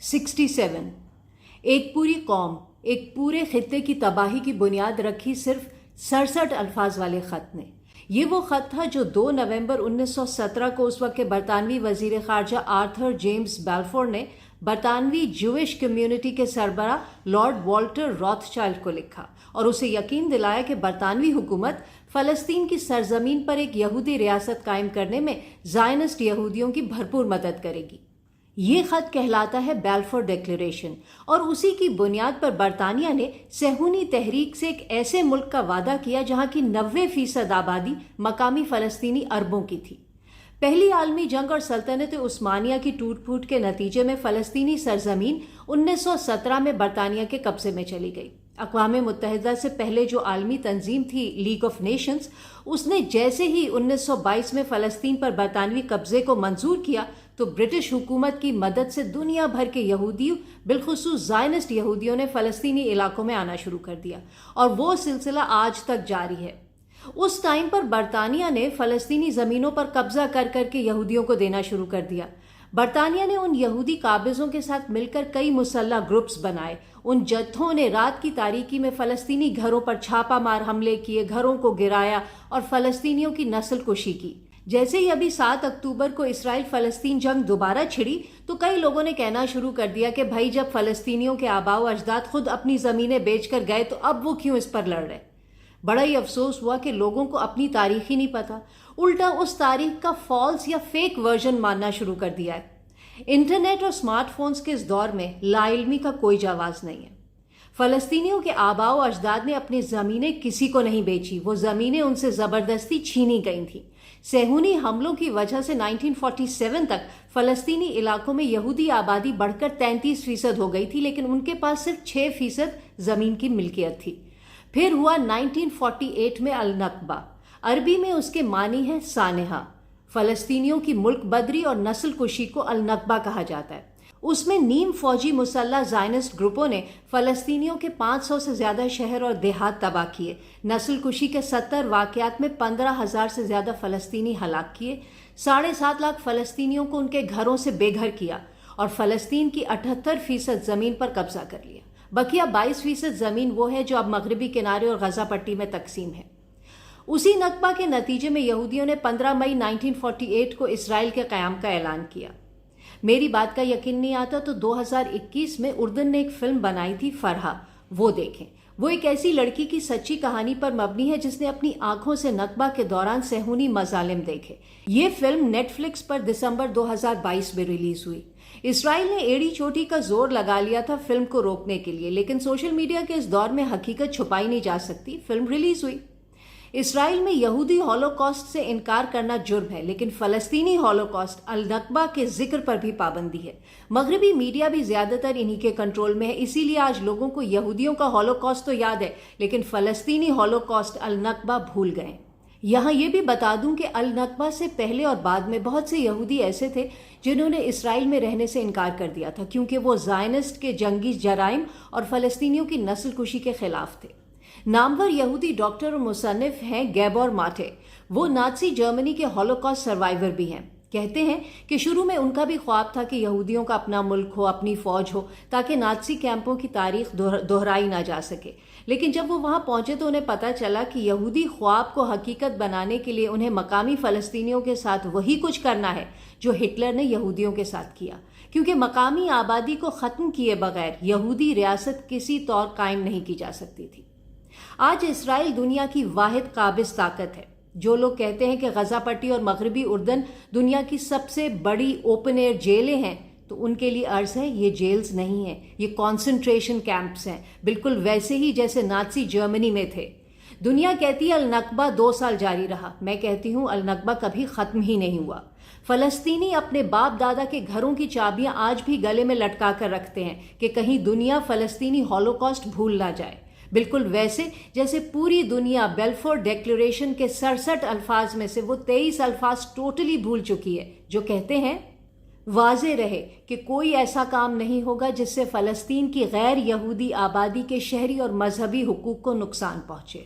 67 ایک پوری قوم، ایک پورے خطے کی تباہی کی بنیاد رکھی صرف 67 الفاظ والے خط نے۔ یہ وہ خط تھا جو 2 نومبر 1917 کو اس وقت کے برطانوی وزیر خارجہ آرتھر جیمز بیلفور نے برطانوی جوئش کمیونٹی کے سربراہ لارڈ والٹر روتھ چائلڈ کو لکھا اور اسے یقین دلایا کہ برطانوی حکومت فلسطین کی سرزمین پر ایک یہودی ریاست قائم کرنے میں زائنسٹ یہودیوں کی بھرپور مدد کرے گی۔ یہ خط کہلاتا ہے بیلفور ڈکلیریشن، اور اسی کی بنیاد پر برطانیہ نے صہیونی تحریک سے ایک ایسے ملک کا وعدہ کیا جہاں کی 90% آبادی مقامی فلسطینی عربوں کی تھی۔ پہلی عالمی جنگ اور سلطنت عثمانیہ کی ٹوٹ پھوٹ کے نتیجے میں فلسطینی سرزمین 1917 میں برطانیہ کے قبضے میں چلی گئی۔ اقوام متحدہ سے پہلے جو عالمی تنظیم تھی لیگ آف نیشنز، اس نے جیسے ہی 1922 میں فلسطین پر برطانوی قبضے کو منظور کیا تو برٹش حکومت کی مدد سے دنیا بھر کے یہودیوں، بالخصوص زائنسٹ یہودیوں نے فلسطینی علاقوں میں آنا شروع کر دیا، اور وہ سلسلہ آج تک جاری ہے۔ اس ٹائم پر برطانیہ نے فلسطینی زمینوں پر قبضہ کر کے یہودیوں کو دینا شروع کر دیا۔ برطانیہ نے ان یہودی قابضوں کے ساتھ مل کر کئی مسلح گروپس بنائے۔ ان جتھوں نے رات کی تاریکی میں فلسطینی گھروں پر چھاپہ مار حملے کیے، گھروں کو گرایا اور فلسطینیوں کی نسل کشی کی۔ جیسے ہی ابھی 7 اکتوبر کو اسرائیل فلسطین جنگ دوبارہ چھڑی تو کئی لوگوں نے کہنا شروع کر دیا کہ بھائی جب فلسطینیوں کے آباء و اجداد خود اپنی زمینیں بیچ کر گئے تو اب وہ کیوں اس پر لڑ رہے۔ بڑا ہی افسوس ہوا کہ لوگوں کو اپنی تاریخ ہی نہیں پتا، الٹا اس تاریخ کا فالس یا فیک ورژن ماننا شروع کر دیا ہے۔ انٹرنیٹ اور سمارٹ فونز کے اس دور میں لا علمی کا کوئی جواز نہیں ہے۔ فلسطینیوں کے آباء و اجداد نے اپنی زمینیں کسی کو نہیں بیچی، وہ زمینیں ان سے زبردستی چھینی گئی تھیں۔ صہیونی حملوں کی وجہ سے 1947 تک فلسطینی علاقوں میں یہودی آبادی بڑھ کر 33% ہو گئی تھی، لیکن ان کے پاس صرف 6% زمین کی ملکیت تھی۔ پھر ہوا 1948 میں النکبہ، عربی میں اس کے معنی ہے سانحہ۔ فلسطینیوں کی ملک بدری اور نسل کشی کو النکبہ کہا جاتا ہے۔ اس میں نیم فوجی مسلح زائنسٹ گروپوں نے فلسطینیوں کے 500 سے زیادہ شہر اور دیہات تباہ کیے، نسل کشی کے 70 واقعات میں 15,000 سے زیادہ فلسطینی ہلاک کیے، 7.5 لاکھ فلسطینیوں کو ان کے گھروں سے بے گھر کیا اور فلسطین کی 78% زمین پر قبضہ کر لیا۔ بقیہ 22% زمین وہ ہے جو اب مغربی کنارے اور غزہ پٹی میں تقسیم ہے۔ اسی نکبہ کے نتیجے میں یہودیوں نے 15 مئی 1948 کو اسرائیل کے قیام کا اعلان کیا۔ میری بات کا یقین نہیں آتا تو 2021 میں اردن نے ایک فلم بنائی تھی فرحہ، وہ دیکھیں۔ وہ ایک ایسی لڑکی کی سچی کہانی پر مبنی ہے جس نے اپنی آنکھوں سے نکبہ کے دوران صہیونی مظالم دیکھے۔ یہ فلم نیٹ فلکس پر دسمبر 2022 میں ریلیز ہوئی۔ اسرائیل نے ایڑی چوٹی کا زور لگا لیا تھا فلم کو روکنے کے لیے، لیکن سوشل میڈیا کے اس دور میں حقیقت چھپائی نہیں جا سکتی، فلم ریلیز ہوئی۔ اسرائیل میں یہودی ہولوکاسٹ سے انکار کرنا جرم ہے، لیکن فلسطینی ہولوکاسٹ النکبہ کے ذکر پر بھی پابندی ہے۔ مغربی میڈیا بھی زیادہ تر انہی کے کنٹرول میں ہے، اسی لیے آج لوگوں کو یہودیوں کا ہولوکاسٹ تو یاد ہے لیکن فلسطینی ہولوکاسٹ النکبہ بھول گئے۔ یہاں یہ بھی بتا دوں کہ النکبہ سے پہلے اور بعد میں بہت سے یہودی ایسے تھے جنہوں نے اسرائیل میں رہنے سے انکار کر دیا تھا کیونکہ وہ زائنسٹ کے جنگی جرائم اور فلسطینیوں کی نسل کشی کے خلاف تھے۔ نامور یہودی ڈاکٹر اور مصنف ہیں گیبور ماٹے، وہ نازی جرمنی کے ہولوکاسٹ سروائیور بھی ہیں۔ کہتے ہیں کہ شروع میں ان کا بھی خواب تھا کہ یہودیوں کا اپنا ملک ہو، اپنی فوج ہو، تاکہ نازی کیمپوں کی تاریخ دہرائی نہ جا سکے، لیکن جب وہ وہاں پہنچے تو انہیں پتہ چلا کہ یہودی خواب کو حقیقت بنانے کے لیے انہیں مقامی فلسطینیوں کے ساتھ وہی کچھ کرنا ہے جو ہٹلر نے یہودیوں کے ساتھ کیا، کیونکہ مقامی آبادی کو ختم کیے بغیر یہودی ریاست کسی طور قائم نہیں کی جا سکتی تھی۔ آج اسرائیل دنیا کی واحد قابض طاقت ہے۔ جو لوگ کہتے ہیں کہ غزہ پٹی اور مغربی اردن دنیا کی سب سے بڑی اوپن ایئر جیلیں ہیں تو ان کے لیے عرض ہے یہ جیلز نہیں ہیں، یہ کانسنٹریشن کیمپس ہیں، بالکل ویسے ہی جیسے نازی جرمنی میں تھے۔ دنیا کہتی ہے النکبہ 2 سال جاری رہا، میں کہتی ہوں النکبہ کبھی ختم ہی نہیں ہوا۔ فلسطینی اپنے باپ دادا کے گھروں کی چابیاں آج بھی گلے میں لٹکا کر رکھتے ہیں کہ کہیں دنیا فلسطینی ہولوکاسٹ بھول نہ جائے، بالکل ویسے جیسے پوری دنیا بیلفور ڈیکلیریشن کے 67 الفاظ میں سے وہ 23 الفاظ ٹوٹلی بھول چکی ہے جو کہتے ہیں واضح رہے کہ کوئی ایسا کام نہیں ہوگا جس سے فلسطین کی غیر یہودی آبادی کے شہری اور مذہبی حقوق کو نقصان پہنچے۔